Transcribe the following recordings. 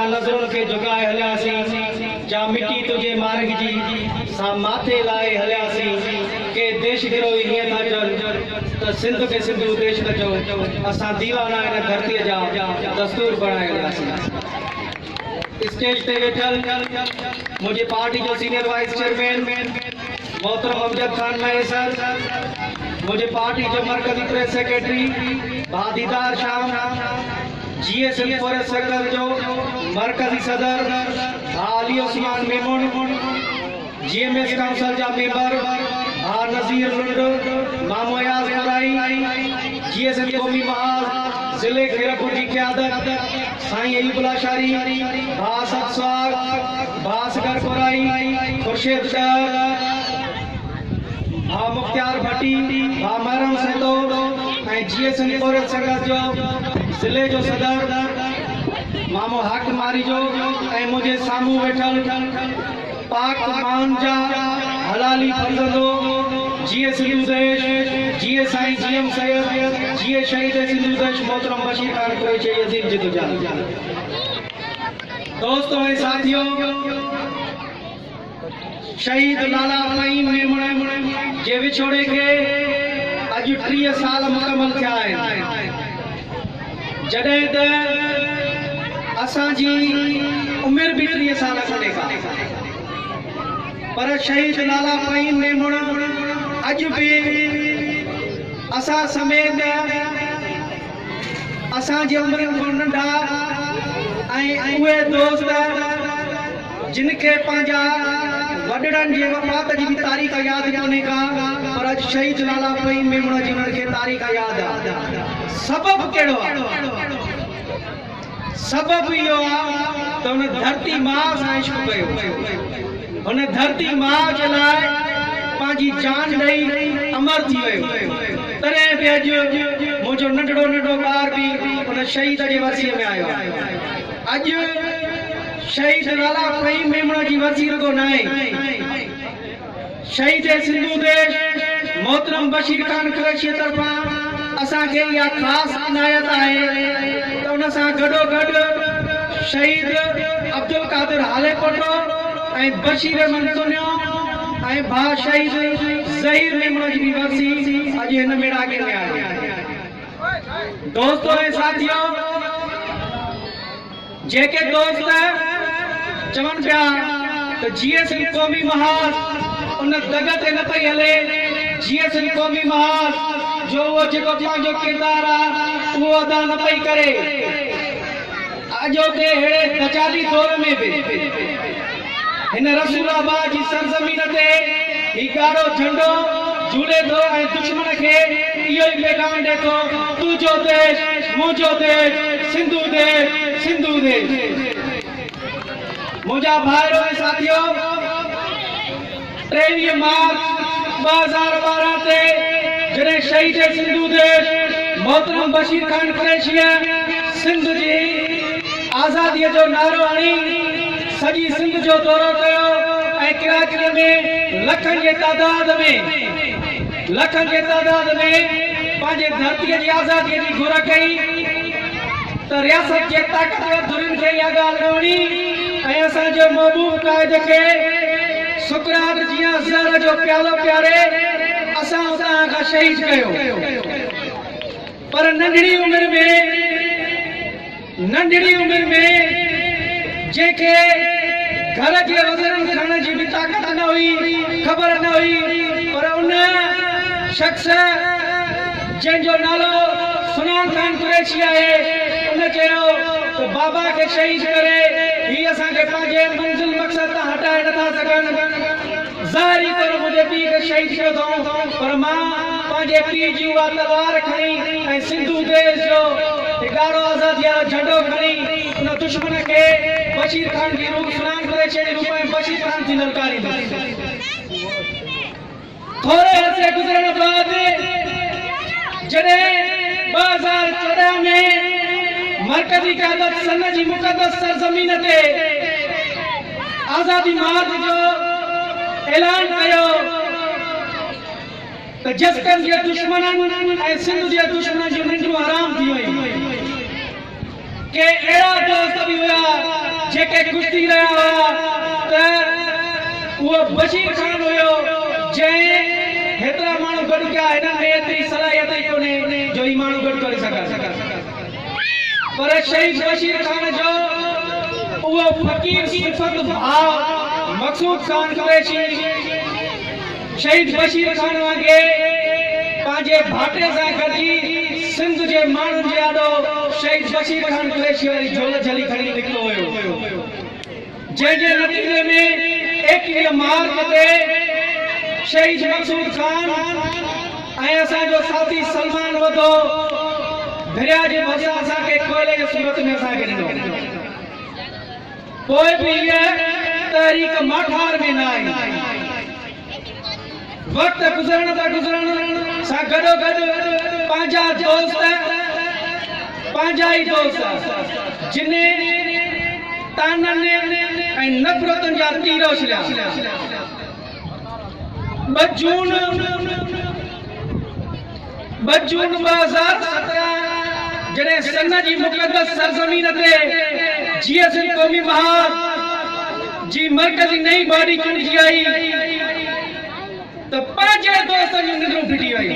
असां नज़रुनि खे झुकाए हलियासीं जा मिटी तुंहिंजे मार्ग जी सां माथे लाइ हलियासीं के देश गिरोही हीअं था चवनि त सिंध खे सिंधू देश न चओ असां दीवाना इन धरतीअ जा दस्तूर बणाए हलियासीं। स्टेज ते वेठल मुंहिंजी पार्टी जो सीनियर वाइस चेयरमैन मोहतरम अमजद खान महे सर, मुझे पार्टी जो मरकजी प्रेस सेक्रेटरी भादीदार शाम, जीएसएम फॉरेस्ट सर्कल जो मरकजी सदर अली उस्मान मेमून, जीएमएस काउंसिल जा मेंबर नज़ीर लुंड, मामो याज कराई, जीएसएम कौमी महाज जिले खीरपुर की क़यादत साईं अयूबुल्ला शारी, असद स्वाग, असगर कोराई, खुर्शीद डर, मुख्तार भट्टी, महरम सेतो, जीएसएम फॉरेस्ट सर्कल जो जिले जो सदर मामो हाकिम मारी जो मुझे सामू वेठल पाक मान जा हलाली फर्जंदो जीए सिंधु देश, जीए साईं जीएम सैयद, जीए शहीद सिंधु देश मोहतरम बशीर खान कुरैशी अजीम जिदोजान। दोस्तों और साथियों, शहीद लाला फहीम मेमून जे विछोड़े के अज 30 साल मुकम्मल थिया आहिनि, जॾहिं त असांजी उमिरि बि 30 साल कोन्हे का, पर शहीद लाला फहीम मेमून अज भी असां समेत असांजी उमिरि खां नंढा ऐं उहे दोस्त जिनखे पंहिंजा वॾड़नि जे वफ़ात जी तारीख़ यादि कोन्हे का, पर अॼु शहीद लाला फहीम मेमून जी उन्हनि खे तारीख़ यादि आहे। सबबु कहिड़ो आहे? सबबु इहो आहे त हुन धरती माउ सां इश्क कयो, हुन धरती माउ जे लाइ पंहिंजी जान ॾेई अमर थी वियो, तॾहिं बि अॼु मुंहिंजो नंढड़ो नंढड़ो ॿार बि हुन शहीद जे वसीअ में आयो आहे। अॼु शहीद लाला फहीम मेमून जी वसी रुगो न आहे, शहीद सिंधु देश मोहतरम बशीर खान कुरैशी तरफ़ां असांखे इहा ख़ासि इनायत आहे त उन सां गॾोगॾु शहीद अब्दुल कादिर हाले पटो ऐं बशीर मंतुनियो ऐं भाउ शहीद ज़हीर मेमून जी बि वसी अॼु हिन मेड़ाके में आहे। दोस्तों ऐं साथियों, जेके दोस्त चवनि पिया त जीएसएम क़ौमी महाज उन दग ते न पई हले, जीएसएम क़ौमी महाज जो उहो जेको पंहिंजो किरदार आहे उहो अदा न पई करे, अॼोके अहिड़े तजादी दौर में बि हिन रसूलाबाद जी सरज़मीन ते ही ॻाढ़ो झंडो झूले थो ऐं दुश्मन खे इहो ई पैगाम ॾिए थो, तुंहिंजो देश मुंहिंजो देश, सिंधु देश सिंधु देश। मुंहिंजा भाइरो ऐं साथियो, 23 मार्च 2012 ते जॾहिं शहीद सिंधु देश मोहतरम बशीर खान कुरैशीअ सिंध जी आज़ादीअ जो नारो हणी सॼी सिंध जो दौरो कयो ऐं कराची में लखनि जे तादाद में पंहिंजे धरतीअ जी आज़ादीअ जी घुर कई त रियासत जे ताक़तवर धुरियुनि खे इहा ॻाल्हि न वणी ऐं असांजो महबूब क़ाइद खे सुकरात जीअं ज़हर जो प्यालो प्यारे असां उतां खां शहीद कयो। पर नंढड़ी उमिरि में जंहिंखे घर जे वज़न खणण जी बि ताक़त न हुई, ख़बर न हुई, पर उन शख्स जंहिंजो नालो सुनान खान कुरैशी आहे, उन चयो त बाबा खे शहीद करे ही असांखे पंहिंजे मंज़िल मक़सद तां हटाए नथा सघनि, ज़ाहिरी तौर मुंहिंजे पीउ खे शहीद कयो अथऊं, पर मां पंहिंजे पीउ जी उहा तलवार खणी ऐं सिंधु देश जो ॻाढ़ो आज़ादीअ जो झंडो खणी उन दुश्मन खे बशीर खान जी रूप सुनान कुरैशी जे रूप में बशीर खान थी ललकारींदुसि। थोरे अर्से गुज़रण बाद जॾहिं 2014 में मरकज़ी क़यादत सन जी मुक़दस सरज़मीन ते आज़ादी मार्च जो ऐलान कयो त जस्कन जे दुश्मननि ऐं सिंध जे दुश्मननि जूं निंडूं हराम थी वयूं। के अड़ा दोस्त भी हुआ जेके कुश्ती रहा हुआ त वो बशीर खान हुयो जे हेतरा मानू गड क्या है ना एतरी सलाहियत कोने जो ई मानू गड कर सका पर शहीद बशीर खान जो वो फकीर सिफत भाव मकसूद खान कुरैशी शहीद बशीर खान वागे पांजे भाटे सा गजी सिंध जे मानू जे आडो शहीद बशीर खान कुरैशी वाली झोल झली खड़ी निकलो हुयो जे नतीजे में 21 मार्च ते शहीद मकसूद खान ऐं असा जो साथी सलमान वधो दरिया जे मजा असा के कोयले जे सूरत में असा के ॾिनो कोई भी ये तहरीक माठार में ना आई वक्त गुजरण सा गडो गड पांजा ही दोस्त जिने तानन ऐं नफ़रतन जा तीर उछलिया बजून 2017 जॾहिं सन जी मुक़दस सरज़मीन ते जीएसएल क़ौमी महाज जी मरकज़ी नई बॉडी चूंडिजी आई त पंहिंजे दोस्तनि जूं निंडूं फिटी वई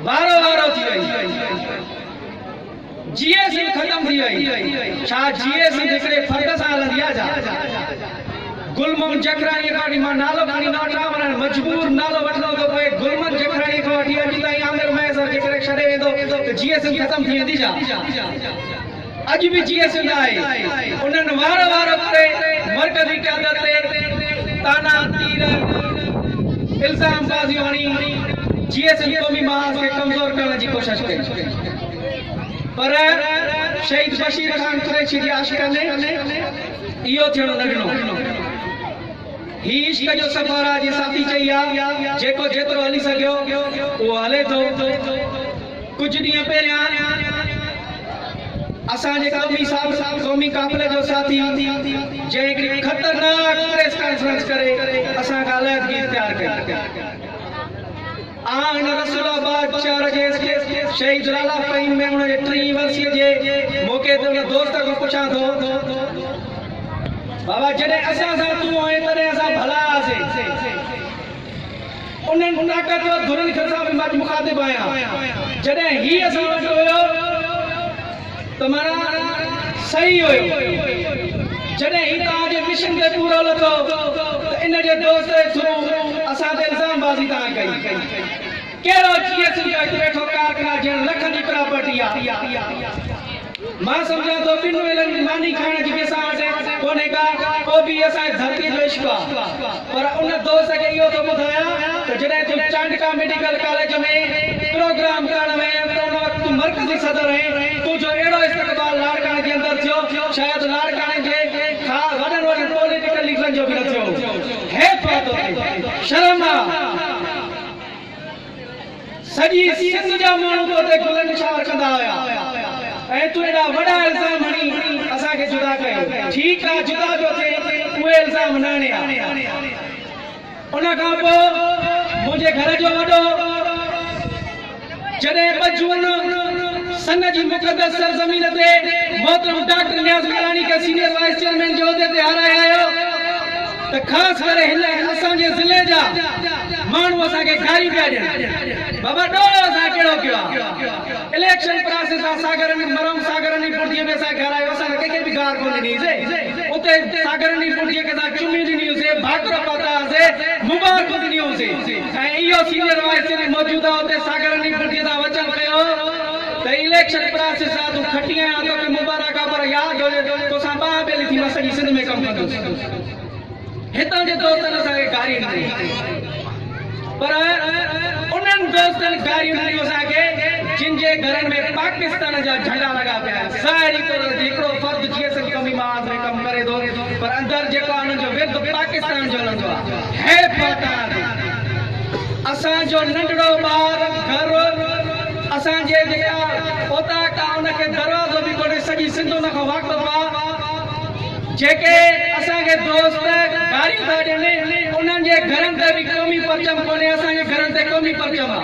वारो थी वई जीएसएल खत्म थी वई छा जीएसएल हिकिड़े फर्द सां हलंदी आहे छा गुलमोहन जखराणी खां मां नालो खणी न वठां पर मजबूर नालो वठणो थो पए गुलमोहन जखराणी खां वठी अॼु ताईं आमिर मैसर जेकॾहिं छॾे वेंदो त जीएसएल ख़तम थी वेंदी छा अॼु बि जीएसएल आहे उन्हनि वारो करे मरकज़ी क़यादत ते ताना तीर इल्ज़ाम बाज़ियूं हणी जीएसएल क़ौमी महाज खे कमज़ोर करण जी कोशिश कई पर शहीद बशीर खान कुरैशी जी आशिक़ाने इहो थियणो न ॾिनो ही इश्क जो सफ़र आहे जी साथी चई आहे जेको जेतिरो हली सघियो उहो हले थो कुझु ॾींहं पहिरियां असांजे क़ौमी काफ़िले जो साथी जंहिं हिकिड़ी ख़तरनाक प्रेस कॉन्फ्रेंस करे असां खां अलहदगी इख़्तियार कई आन रसूलाबाद शहर जे शहीद लाला फ़हीम में उन जे 3 वर्षीअ जे मौक़े ते उन दोस्त खां पुछां थो बाबा जॾहिं असां सां तूं आहीं तॾहिं असां भला हुआसीं उन्हनि ताक़तवर धुरनि खे असां बि मुखातिब आहियां जॾहिं ही असां वटि हुयो त माना सही हुयो जॾहिं ही तव्हांजे मिशन ते पूरो लथो त इन जे दोस्त जे थ्रू असां ते इल्ज़ामबाज़ी तव्हां कई कहिड़ो जीएसएल जो हिते वेठो कारखाना ॼण लखनि जी प्रॉपर्टी आहे मां सम्झां थो ॿिन वेलनि जी मानी खाइण जी असां वटि कोन्हे का को बि असांजे धरती जो इश्क आहे पर उन दोस्त खे इहो थो ॿुधायां त जॾहिं तूं चांडका मेडिकल कॉलेज में प्रोग्राम करण में त उन वक़्तु तूं मर्कज़ी सदर आहीं तुंहिंजो अहिड़ो इस्तक़बाल लाड़काणे जे अंदरि थियो शायदि लाड़काणे जे वॾनि पॉलिटिकल लीडरनि जो बि न थियो हैफ़ आहे शर्म आहे सॼी सिंध जा माण्हू तोते गुलनि निशान कंदा हुया ऐं तूं एॾा वॾा इल्ज़ाम हणी असांखे जुदा कयो ठीकु आहे जुदा जो थिए उहे इल्ज़ाम न आणिया उन खां पोइ मुंहिंजे घर जो वॾो जॾहिं 2 जून सन जी मुक़दस सरज़मीन ते मोहतरम डॉक्टर नियाज़ गिलानी खे सीनियर वाइस चेयरमैन जो उहिदे ते हाराए आयो त ख़ासि करे हिन असांजे ज़िले जा माण्हू असांखे गारियूं पिया ॾियनि बाबा ॾोहो असां कहिड़ो कयो आहे इलेक्शन प्रोसेस आहे सागरनी मरम सागरनी पुर्जीअ में असां घरायो असां कंहिंखे बि गार कोन ॾिनीसीं उते सागरनी पुर्जीअ खे असां चुमी ॾिनी हुसीं भाकुर पाता हुआसीं मुबारक ॾिनी हुसीं ऐं इहो सीनियर वाइस चेयरमैन मौजूद आहे उते सागरनी पुर्जीअ तां वचन कयो त इलेक्शन प्रोसेस आहे तूं खटी आया तोखे मुबारक आहे पर यादि हुजे तोसां ॿाह ॿेली थी मां सॼी सिंध में कमु कंदुसि हितां जे दोस्तनि असांखे गारियूं ॾिनी पर उन्हनि दोस्तनि गारियूं ॾिनियूं असांखे जिन जे घरनि में पाकिस्तान जा झंडा लॻा पिया ज़ाहिरी तौर ते हिकिड़ो फ़र्द जीएसएल क़ौमी महाज में कमु करे थो पर अंदरि जेको आहे उन्हनि जो विर्द पाकिस्तान जो हलंदो आहे हैफ़ असांजो नंढड़ो ॿार घर असांजे जेका ओताक आहे उनखे दरवाज़ो बि कोन्हे सॼी सिंध उन खां वाक़ुफ़ आहे जेके असांखे दोस्त गारियूं था ॾियनि उन्हनि जे घरनि ते बि क़ौमी परचम कोन्हे असांजे घरनि ते क़ौमी परचम आहे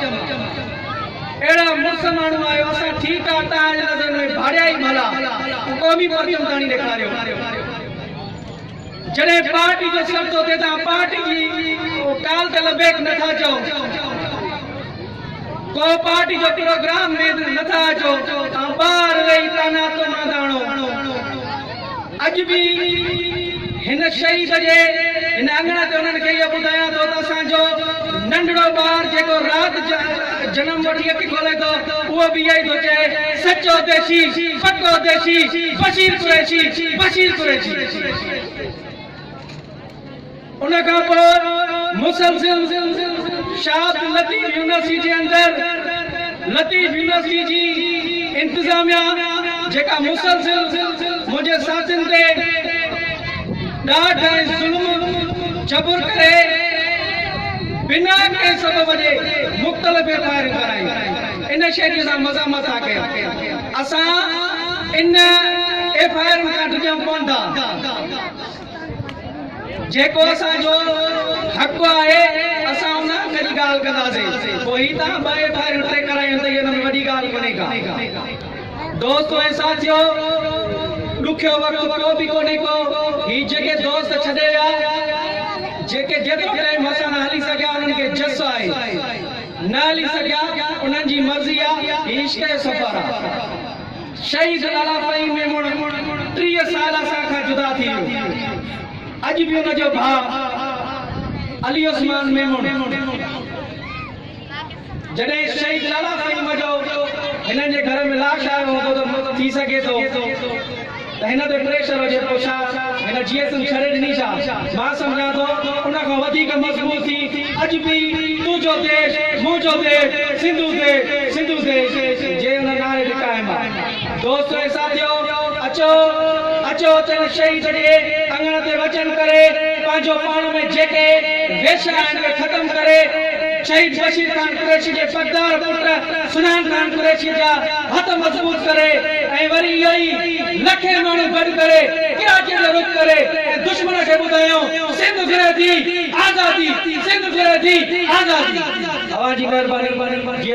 एड़ा मुर्स माण्हू आयो असां ठीक आ तव्हांजे नज़र में भाड़िया ई भला क़ौमी परचम ताणी ॾेखारियो जॾहिं पार्टी जो सर थो थिए तव्हां पार्टी जी काल तल बेक नथा चओ को पार्टी जो प्रोग्राम में नथा अचो तव्हां ॿाहिरि वेही ताना तो मांदाणो अॼु बि हिन शहीद जे हिन अंगण ते उन्हनि खे इहो ॿुधायां थो त असांजो नंढड़ो ॿार जेको राति जनम वठी अखि खोले थो उहो बि इहो ई थो चए सचो देशी पक्को देशी बशीर कुरैशी बशीर कुरैशी उन खां पोइ मुसलसिल शाद लतीफ़ यूनिवर्सिटी जे अंदरि लतीफ़ यूनिवर्सिटी जी इंतज़ामिया जेका मुसलसिल मुंहिंजे साथियुनि ते ॾाढा ज़ुल्म जबुर करे बिना कंहिं सबब जे मुख़्तलिफ़ फायरिंग कराई इन शइ जी असां मज़ामत था कयूं असां इन FIR खां डिॼूं कोन था जेको असांजो हक़ आहे असां उन हक़ जी ॻाल्हि कंदासीं पोइ ही तव्हां ॿ FIR टे करायूं त हिन में वॾी ॻाल्हि कोन्हे का दोस्तो ऐं साथियो ॾुखियो वक़्तु को बि कोन्हे को ही जेके दोस्त छॾे विया जेके जेतिरो टाइम असां न हली सघिया उन्हनि खे जस आहे न हली सघिया उन्हनि जी मर्ज़ी आहे इश्क जो सफ़र आहे शहीद लाला फहीम मेमण 30 साल असां खां जुदा थी वियो अॼु बि उनजो भाउ अली उस्मान मेमण जॾहिं शहीद लाला फहीम जो हिननि जे घर में लाश आयो हूंदो त थी सघे थो त हिन ते प्रेशर हुजे पोइ छा हिन GSM छॾे ॾिनी छा मां सम्झां थो उन खां वधीक मज़बूत थी अॼु बि तुंहिंजो देश मुंहिंजो देश सिंधु देश जे हुन नारे ते क़ाइमु आहे दोस्तो ऐं साथियो अचो अचो त शहीद जे अंगण ते वचन करे पंहिंजो पाण में जेके वेश आहिनि उहे ख़तमु करे शहीद बशीर खान कुरैशी जे पगदार पुट सुनान खान कुरैशी जा हथ मज़बूत करे ऐं वरी इहो ई लखे माण्हू गॾु करे कराची जो रुख करे दुश्मन खे ॿुधायूं सिंध फिरे थी आज़ादी सिंध फिरे थी आज़ादी। तव्हांजी महिरबानी।